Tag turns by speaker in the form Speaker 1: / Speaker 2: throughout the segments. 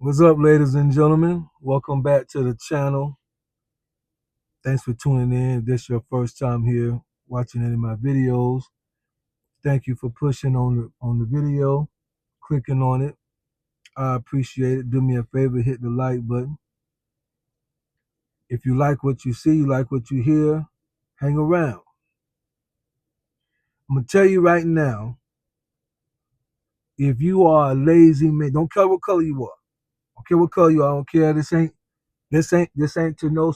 Speaker 1: What's up, ladies and gentlemen? Welcome back to the channel. Thanks for tuning in. If this is your first time here watching any of my videos, thank you for pushing on the video, clicking on it. I appreciate it. Do me a favor, hit the like button. If you like what you see, you like what you hear, hang around. I'm gonna tell you right now, if you are a lazy man, don't care what color you are. I don't care what color you are. I don't care. This ain't to know.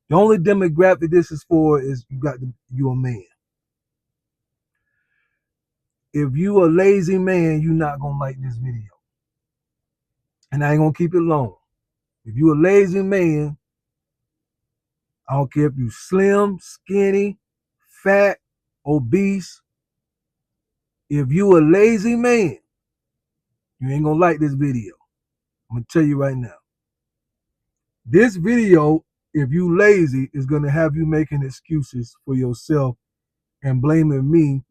Speaker 1: The only demographic this is for is you a man. If you a lazy man, you're not gonna like this video. And I ain't gonna keep it long. If you a lazy man, I don't care if you slim, skinny, fat, obese. If you a lazy man, you ain't gonna like this video. I'm gonna tell you right now. This video, if you lazy, is gonna have you making excuses for yourself and blaming me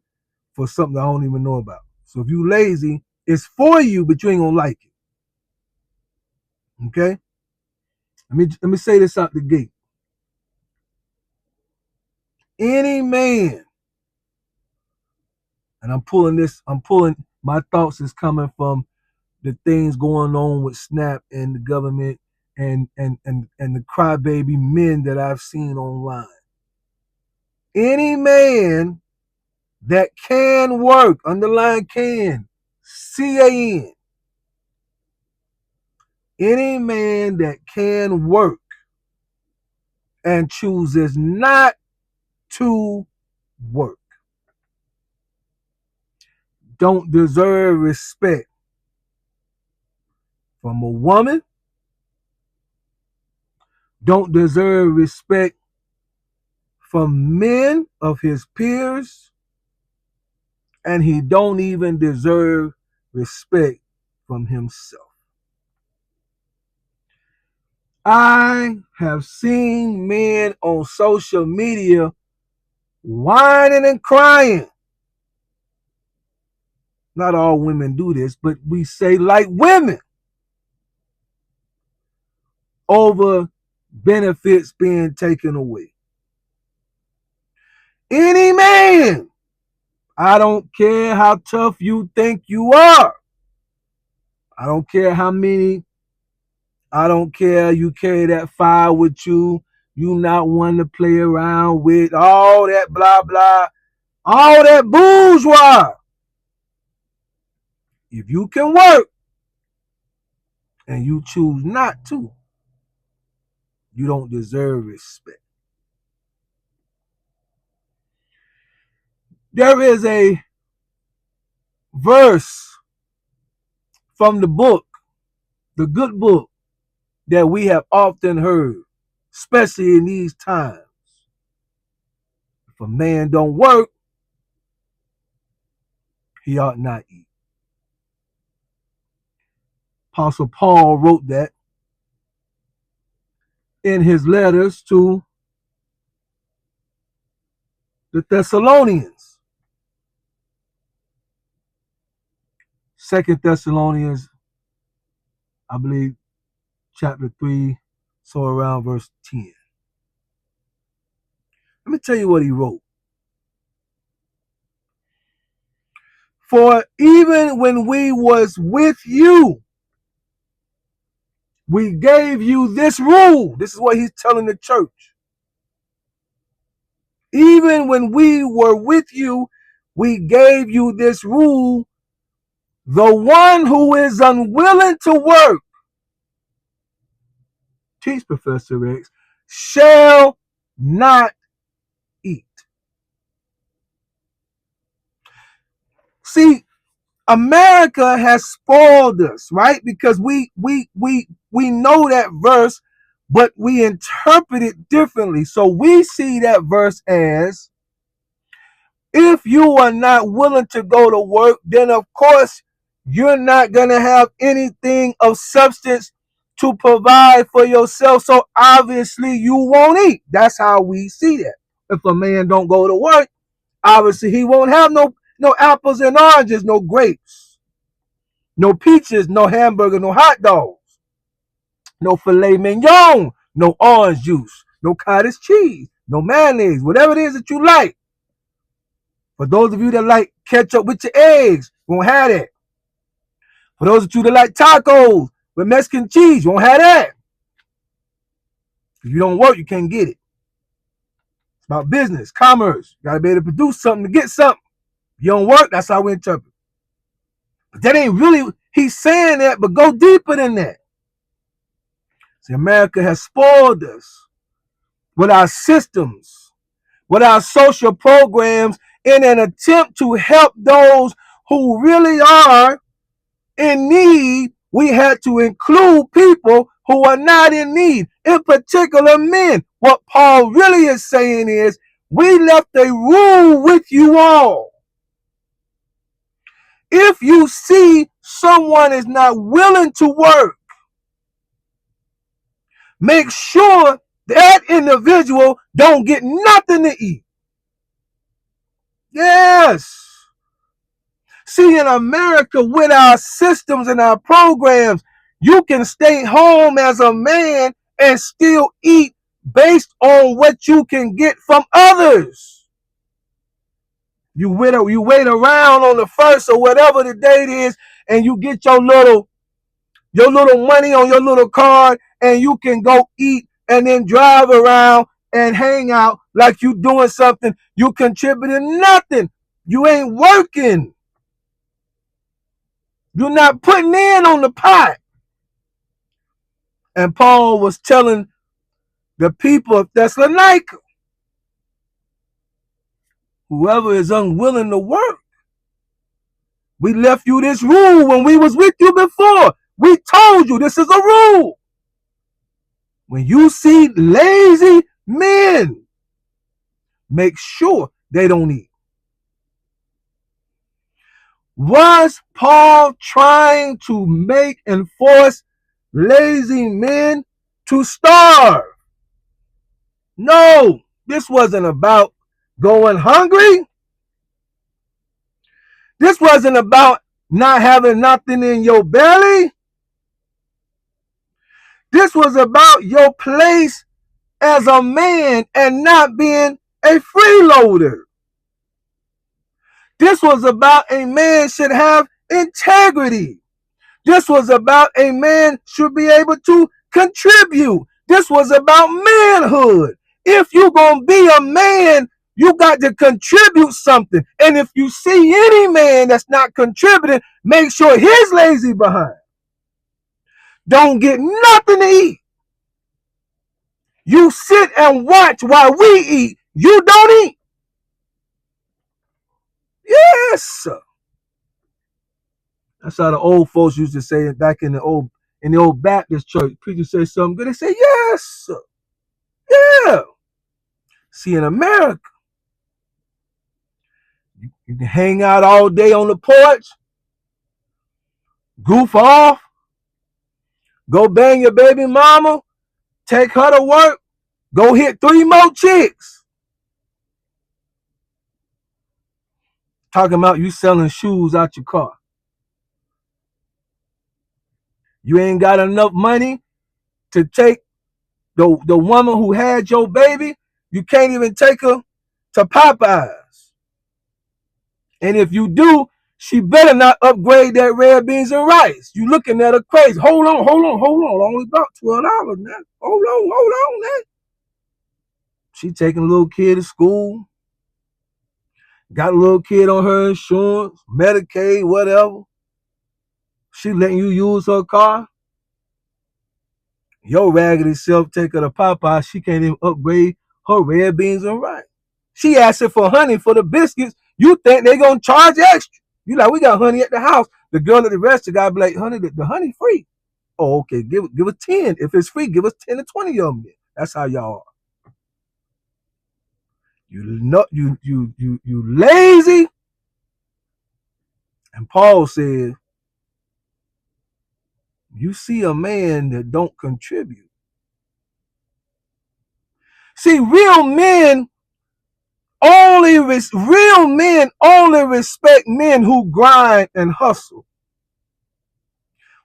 Speaker 1: for something I don't even know about. So if you lazy, it's for you, but you ain't gonna like it. Okay? Let me say this out the gate. Any man, and I'm pulling my thoughts is coming from the things going on with Snap and the government and the crybaby men that I've seen online. Any man that can work, underline can, CAN, any man that can work and chooses not to work don't deserve respect from a woman, don't deserve respect from men of his peers, and he don't even deserve respect from himself. I have seen men on social media whining and crying. Not all women do this, but we say like women over benefits being taken away. Any man, I don't care how tough you think you are. I don't care how many. I don't care you carry that fire with you. You not one to play around with. All that blah blah. All that bourgeois. If you can work and you choose not to, you don't deserve respect. There is a verse from the book, the good book, that we have often heard, especially in these times. If a man don't work, he ought not eat. Apostle Paul wrote that in his letters to the Thessalonians. 2 Thessalonians, I believe, chapter 3, so around verse 10. Let me tell you what he wrote. For even when we was with you, we gave you this rule. This is what he's telling the church. Even when we were with you, we gave you this rule. The one who is unwilling to work, teach Professor X, shall not eat. See, America has spoiled us, right? Because we know that verse, but we interpret it differently. So we see that verse as, if you are not willing to go to work, then of course you're not going to have anything of substance to provide for yourself. So obviously you won't eat. That's how we see that. If a man don't go to work, obviously he won't have no apples and oranges, no grapes, no peaches, no hamburger, no hot dogs. no filet mignon, no orange juice, no cottage cheese, no mayonnaise, whatever it is that you like. For those of you that like ketchup with your eggs, won't have that. For those of you that like tacos with Mexican cheese, you won't have that. If you don't work, you can't get it. It's about business, commerce. You got to be able to produce something to get something. If you don't work, that's how we interpret. But that ain't really, he's saying that, but go deeper than that. See, America has spoiled us with our systems, with our social programs in an attempt to help those who really are in need. We had to include people who are not in need, in particular men. What Paul really is saying is, we left a rule with you all. If you see someone is not willing to work, make sure that individual don't get nothing to eat. Yes. See, in America, with our systems and our programs, you can stay home as a man and still eat based on what you can get from others. You wait around on the first or whatever the date is, and you get your little money on your little card, and you can go eat and then drive around and hang out like you doing something. You contributing nothing. You ain't working. You're not putting in on the pot. And Paul was telling the people of Thessalonica, whoever is unwilling to work, we left you this rule when we was with you before. We told you this is a rule. When you see lazy men, make sure they don't eat. Was Paul trying to make and force lazy men to starve? No, this wasn't about going hungry. This wasn't about not having nothing in your belly. This was about your place as a man and not being a freeloader. This was about a man should have integrity. This was about a man should be able to contribute. This was about manhood. If you're going to be a man, you got to contribute something. And if you see any man that's not contributing, make sure he's lazy behind. Don't get nothing to eat. You sit and watch while we eat. You don't eat. Yes. That's how the old folks used to say it back in the old Baptist church. Preacher say something good. They say, yes. Yeah. See, in America, you can hang out all day on the porch, goof off, go bang your baby mama, take her to work, go hit 3 more chicks. Talking about you selling shoes out your car. You ain't got enough money to take the woman who had your baby. You can't even take her to Popeyes. And if you do, she better not upgrade that red beans and rice. You looking at her crazy. Hold on. Only about $12 now. Hold on now. She taking a little kid to school. Got a little kid on her insurance, Medicaid, whatever. She letting you use her car. Your raggedy self take her to Popeye. She can't even upgrade her red beans and rice. She asking for honey for the biscuits. You think they gonna charge extra? You like, we got honey at the house. The girl at the restaurant gotta be like, honey, the honey free. Oh, okay, give us 10. If it's free, give us 10 to 20 of them. That's how y'all are. You lazy. And Paul said, you see a man that don't contribute. See, real men only respect men who grind and hustle.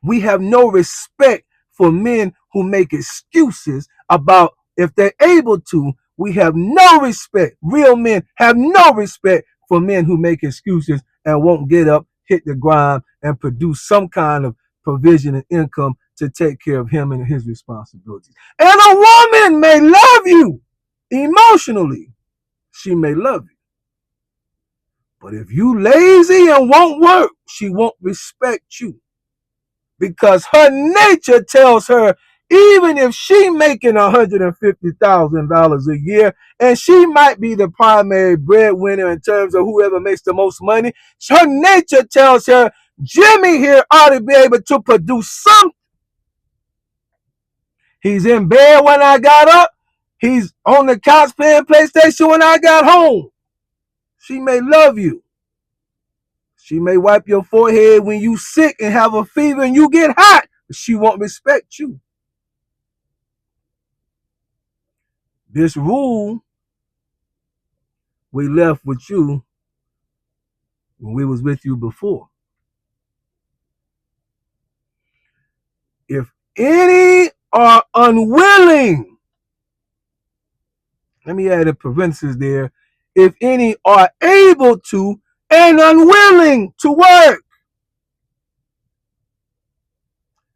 Speaker 1: We have no respect for men who make excuses about if they're able to. We have no respect. Real men have no respect for men who make excuses and won't get up, hit the grind, and produce some kind of provision and income to take care of him and his responsibilities. And a woman may love you emotionally. She may love you. But if you lazy and won't work, she won't respect you. Because her nature tells her, even if she making $150,000 a year, and she might be the primary breadwinner in terms of whoever makes the most money, her nature tells her, Jimmy here ought to be able to produce something. He's in bed when I got up. He's on the couch playing PlayStation when I got home. She may love you. She may wipe your forehead when you sick and have a fever and you get hot, but she won't respect you. This rule we left with you when we was with you before. If any are unwilling, let me add a parenthesis there, if any are able to and unwilling to work,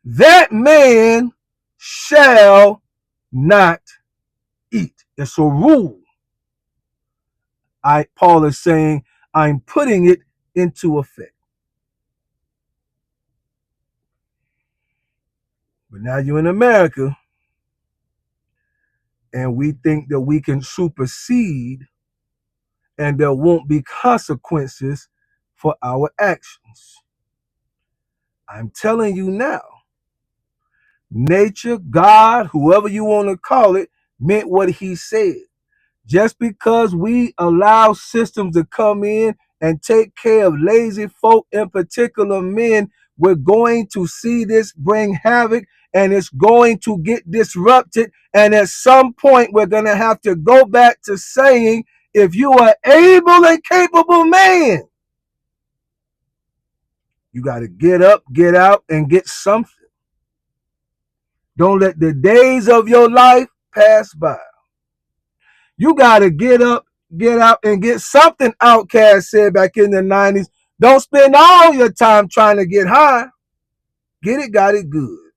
Speaker 1: that man shall not eat. It's a rule. Paul is saying, I'm putting it into effect. But now you're in America, and we think that we can supersede and there won't be consequences for our actions. I'm telling you now, nature, God, whoever you want to call it, meant what he said. Just because we allow systems to come in and take care of lazy folk, in particular men, we're going to see this bring havoc and it's going to get disrupted. And at some point, we're going to have to go back to saying, if you are able and capable man, you got to get up, get out, and get something. Don't let the days of your life pass by. You got to get up, get out, and get something, Outkast said back in the 90s. Don't spend all your time trying to get high. Get it, got it good.